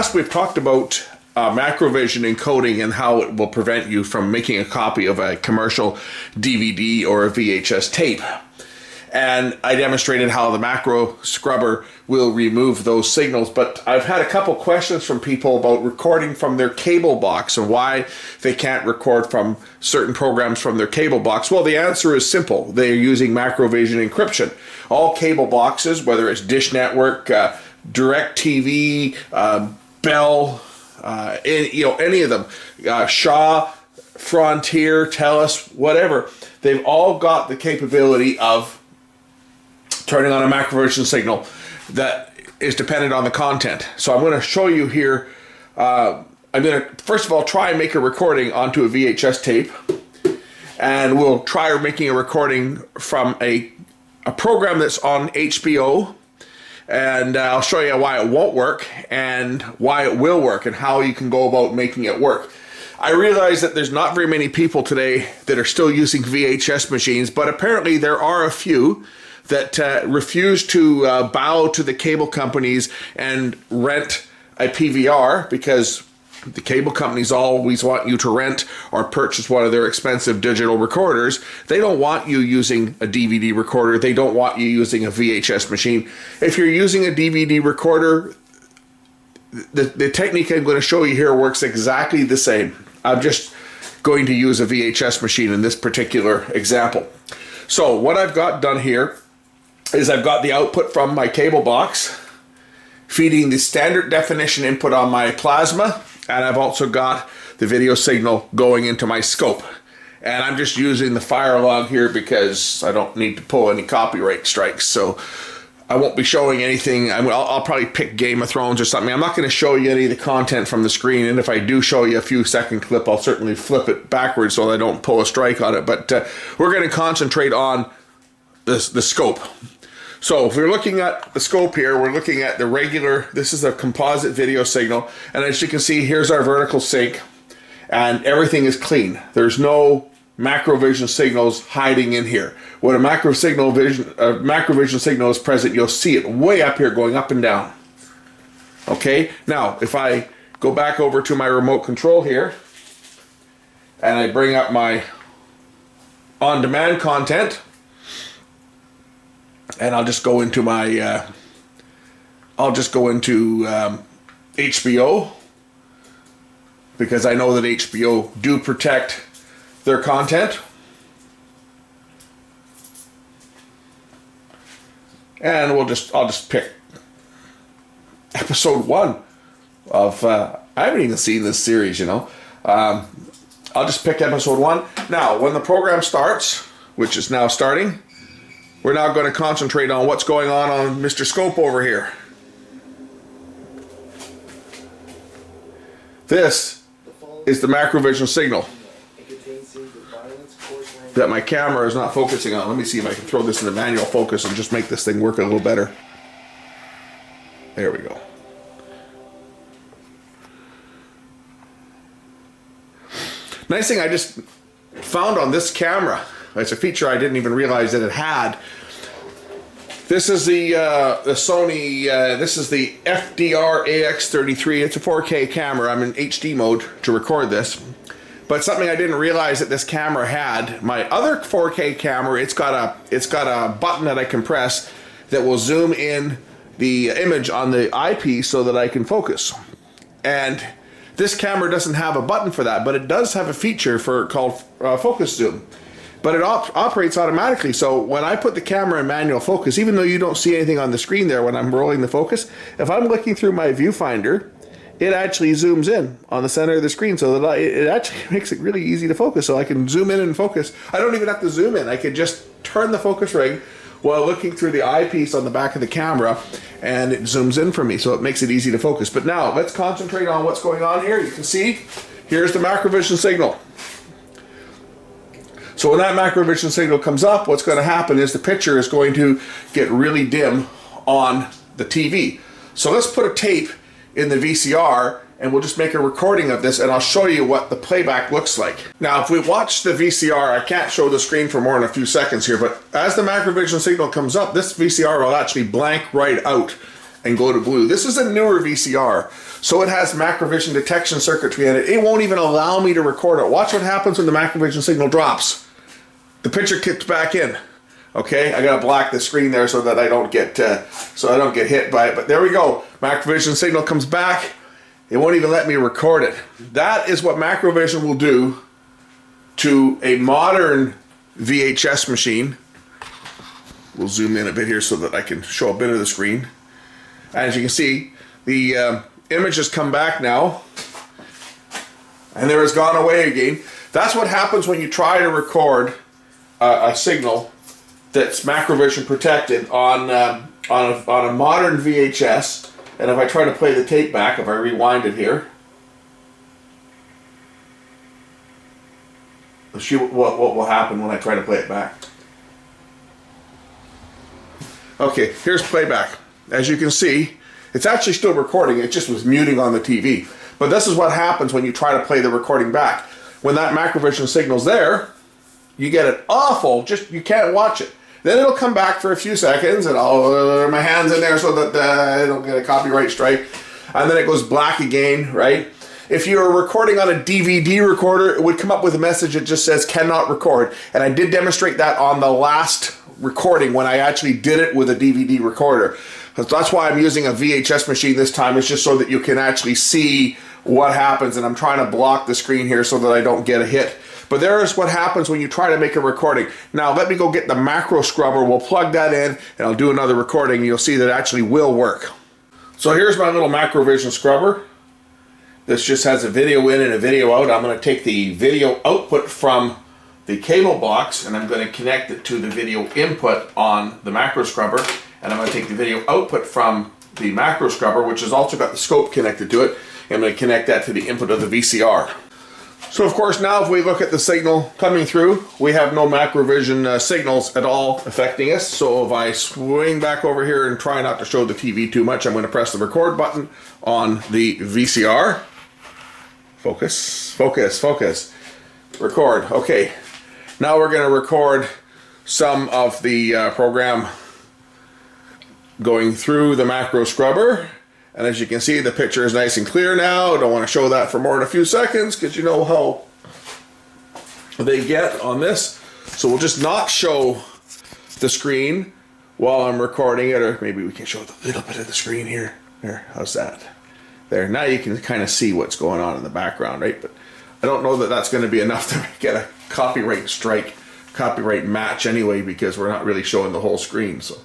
past, we've talked about Macrovision encoding and how it will prevent you from making a copy of a commercial DVD or a VHS tape. And I demonstrated how the macro scrubber will remove those signals. But I've had a couple questions from people about recording from their cable box and why they can't record from certain programs from their cable box. Well, the answer is simple. They're using Macrovision encryption. All cable boxes, whether it's Dish Network, DirecTV, Bell, any of them, Shaw, Frontier, TELUS, whatever, they've all got the capability of turning on a Macrovision signal that is dependent on the content. So I'm going to show you here. I'm going to first of all try and make a recording onto a VHS tape, and we'll try making a recording from a program that's on HBO, and I'll show you why it won't work and why it will work and how you can go about making it work. I realize that there's not very many people today that are still using VHS machines, but apparently there are a few that refuse to bow to the cable companies and rent a PVR, because the cable companies always want you to rent or purchase one of their expensive digital recorders. They don't want you using a DVD recorder. They don't want you using a VHS machine. If you're using a DVD recorder, the technique I'm going to show you here works exactly the same. I'm just going to use a VHS machine in this particular example. So what I've got done here is I've got the output from my cable box feeding the standard definition input on my plasma, and I've also got the video signal going into my scope. And I'm just using the fire log here because I don't need to pull any copyright strikes, so I won't be showing anything. I'll probably pick Game of Thrones or something. I'm not going to show you any of the content from the screen, and if I do show you a few second clip, I'll certainly flip it backwards so I don't pull a strike on it. But we're going to concentrate on the scope. So if we're looking at the scope here, we're looking at the regular, this is a composite video signal, and as you can see, here's our vertical sync, and everything is clean. There's no Macrovision signals hiding in here. When a Macrovision signal is present, you'll see it way up here going up and down. Okay, now if I go back over to my remote control here, and I bring up my on-demand content, and I'll just go into my, HBO, because I know that HBO do protect their content. And I'll just pick episode 1 of, I haven't even seen this series, I'll just pick episode 1. Now, when the program starts, which is now starting, we're now going to concentrate on what's going on Mr. Scope over here. This is the Macrovision signal that my camera is not focusing on. Let me see if I can throw this into manual focus and just make this thing work a little better. There we go. Nice thing I just found on this camera. It's a feature I didn't even realize that it had. This is the Sony, this is the FDR AX33. It's a 4K camera. I'm in HD mode to record this. But something I didn't realize that this camera had, my other 4K camera, it's got a button that I can press that will zoom in the image on the eyepiece so that I can focus. And this camera doesn't have a button for that, but it does have a feature called focus zoom. But it operates automatically, so when I put the camera in manual focus, even though you don't see anything on the screen there when I'm rolling the focus, if I'm looking through my viewfinder, it actually zooms in on the center of the screen, so that it actually makes it really easy to focus, so I can zoom in and focus. I don't even have to zoom in. I could just turn the focus ring while looking through the eyepiece on the back of the camera, and it zooms in for me, so it makes it easy to focus. But now, let's concentrate on what's going on here. You can see, here's the Macrovision signal. So when that Macrovision signal comes up, what's going to happen is the picture is going to get really dim on the TV. So let's put a tape in the VCR and we'll just make a recording of this, and I'll show you what the playback looks like. Now, if we watch the VCR, I can't show the screen for more than a few seconds here, but as the Macrovision signal comes up, this VCR will actually blank right out, and go to blue. This is a newer VCR, so it has Macrovision detection circuitry in it. It won't even allow me to record it. Watch what happens when the Macrovision signal drops. The picture kicks back in. Okay, I gotta block the screen there so that I don't get hit by it. But there we go. Macrovision signal comes back. It won't even let me record it. That is what Macrovision will do to a modern VHS machine. We'll zoom in a bit here so that I can show a bit of the screen. As you can see, the image has come back now, and there has gone away again. That's what happens when you try to record a signal that's Macrovision protected on a modern VHS. And if I try to play the tape back, if I rewind it here, let's see what will happen when I try to play it back. Okay, here's playback. As you can see, it's actually still recording. It just was muting on the TV. But this is what happens when you try to play the recording back. When that Macrovision signal's there, you get it awful, you can't watch it. Then it'll come back for a few seconds, and I'll my hand's in there so that I don't get a copyright strike. And then it goes black again, right? If you're recording on a DVD recorder, it would come up with a message that just says cannot record. And I did demonstrate that on the last recording when I actually did it with a DVD recorder. That's why I'm using a VHS machine this time. It's just so that you can actually see what happens. And I'm trying to block the screen here so that I don't get a hit. But there's what happens when you try to make a recording. Now let me go get the macro scrubber. We'll plug that in and I'll do another recording. And you'll see that it actually will work. So here's my little Macrovision scrubber. This just has a video in and a video out. I'm going to take the video output from the cable box and I'm going to connect it to the video input on the macro scrubber. And I'm going to take the video output from the macro scrubber, which has also got the scope connected to it. And I'm going to connect that to the input of the VCR. So of course now if we look at the signal coming through, we have no Macrovision signals at all affecting us. So if I swing back over here and try not to show the TV too much, I'm going to press the record button on the VCR. Focus, focus, focus. Record. Okay. Now we're going to record some of the program going through the macro scrubber. And as you can see, the picture is nice and clear now. I don't want to show that for more than a few seconds because you know how they get on this. So we'll just not show the screen while I'm recording it, or maybe we can show a little bit of the screen here. There, how's that? There, now you can kind of see what's going on in the background, right? But I don't know that that's going to be enough to get a copyright strike, copyright match anyway, because we're not really showing the whole screen. So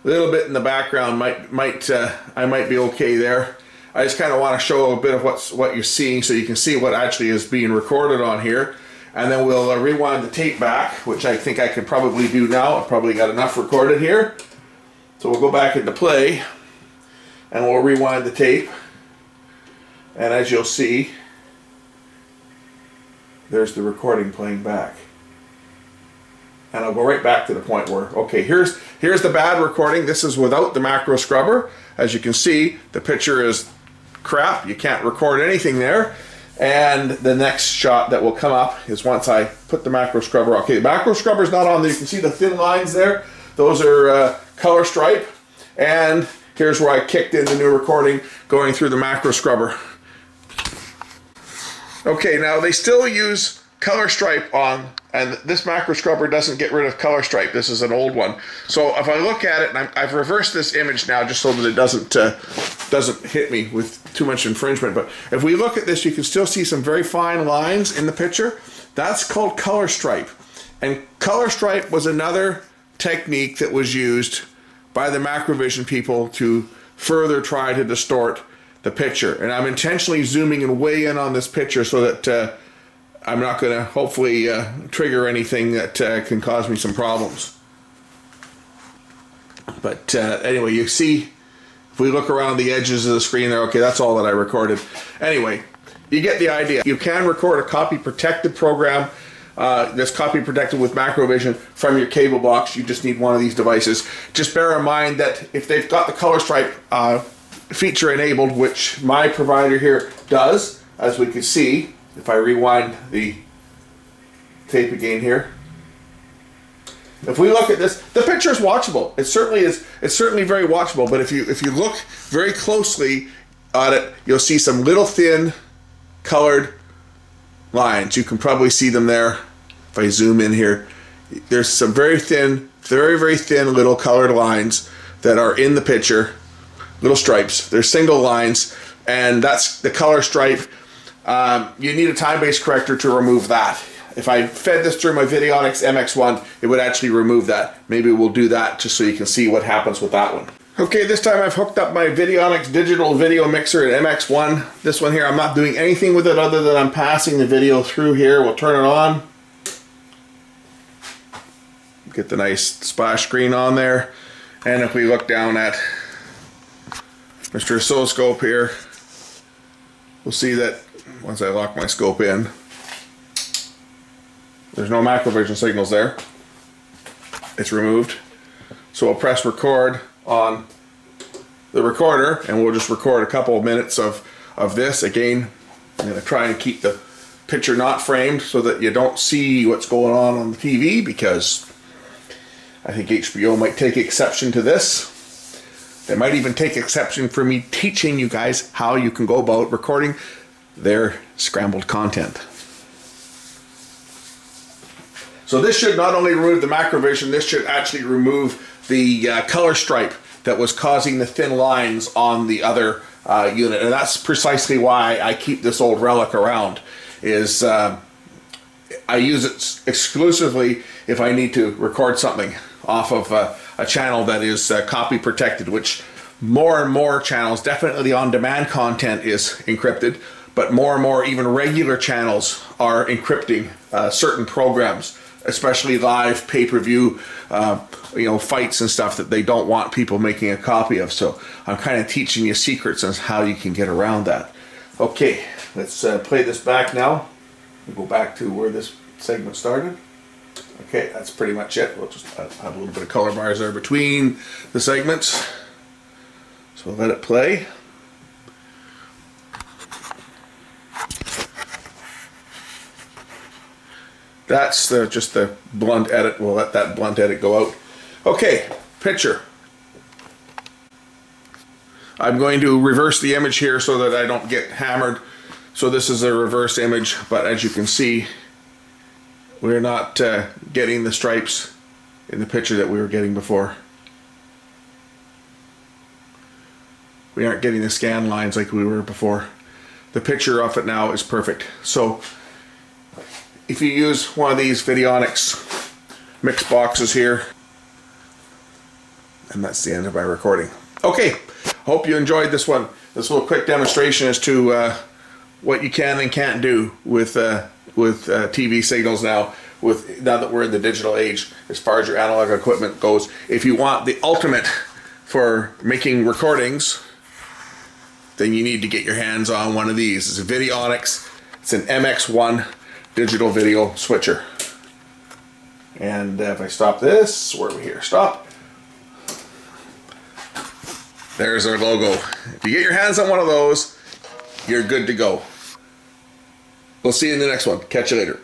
a little bit in the background I might be okay there. I just kind of want to show a bit of what you're seeing so you can see what actually is being recorded on here. And then we'll rewind the tape back, which I think I can probably do now. I've probably got enough recorded here. So we'll go back into play and we'll rewind the tape. And as you'll see, there's the recording playing back. And I'll go right back to the point where, okay, here's the bad recording. This is without the macro scrubber. As you can see, the picture is crap. You can't record anything there. And the next shot that will come up is once I put the macro scrubber. Okay, the macro scrubber is not on there. You can see the thin lines there. Those are color stripe. And here's where I kicked in the new recording going through the macro scrubber. Okay, now they still use color stripe on, and this macro scrubber doesn't get rid of color stripe. This is an old one. So if I look at it, and I've reversed this image now just so that it doesn't hit me with too much infringement. But if we look at this, you can still see some very fine lines in the picture. That's called color stripe. And color stripe was another technique that was used by the Macrovision people to further try to distort the picture. And I'm intentionally zooming in way in on this picture so that I'm not going to hopefully trigger anything that can cause me some problems. But anyway, you see, if we look around the edges of the screen there, okay, that's all that I recorded. Anyway, you get the idea. You can record a copy protected program that's copy protected with Macrovision from your cable box. You just need one of these devices. Just bear in mind that if they've got the color stripe feature enabled, which my provider here does, as we can see, if I rewind the tape again here, if we look at this, the picture is watchable. It certainly is. It's certainly very watchable. But if you look very closely at it, you'll see some little thin colored lines. You can probably see them there. If I zoom in here, there's some very thin, very thin little colored lines that are in the picture. Little stripes. They're single lines, and that's the color stripe. You need a time-based corrector to remove that. If I fed this through my Videonics MX1, it would actually remove that. Maybe we'll do that just so you can see what happens with that one. Okay, this time I've hooked up my Videonics digital video mixer at MX1. This one here, I'm not doing anything with it other than I'm passing the video through here. We'll turn it on. Get the nice splash screen on there. And if we look down at Mr. Oscilloscope here, we'll see that once I lock my scope in, there's no Macrovision signals there. It's removed. So we'll press record on the recorder and we'll just record a couple of minutes of this. Again, I'm going to try and keep the picture not framed so that you don't see what's going on the TV, because I think HBO might take exception to this. They might even take exception for me teaching you guys how you can go about recording their scrambled content. So this should not only remove the Macrovision, this should actually remove the color stripe that was causing the thin lines on the other unit. And that's precisely why I keep this old relic around, is I use it exclusively if I need to record something off of a channel that is copy protected, which more and more channels, definitely on-demand content is encrypted, but more and more even regular channels are encrypting certain programs, especially live pay-per-view fights and stuff that they don't want people making a copy of. So I'm kind of teaching you secrets on how you can get around that. Okay, let's play this back now. We'll go back to where this segment started. Okay, that's pretty much it. We'll just have a little bit of color bars there between the segments. So we'll let it play. That's just the blunt edit. We'll let that blunt edit go out. Okay, picture. I'm going to reverse the image here so that I don't get hammered. So this is a reverse image, but as you can see, we're not getting the stripes in the picture that we were getting before. We aren't getting the scan lines like we were before. The picture of it now is perfect. So if you use one of these Videonics mix boxes here, and that's the end of my recording. Okay, hope you enjoyed this one. This little quick demonstration as to what you can and can't do with TV signals now that we're in the digital age as far as your analog equipment goes. If you want the ultimate for making recordings, then you need to get your hands on one of these. It's a Videonics. It's an MX1 digital video switcher. And if I stop this, where are we here? Stop. There's our logo. If you get your hands on one of those, you're good to go. We'll see you in the next one. Catch you later.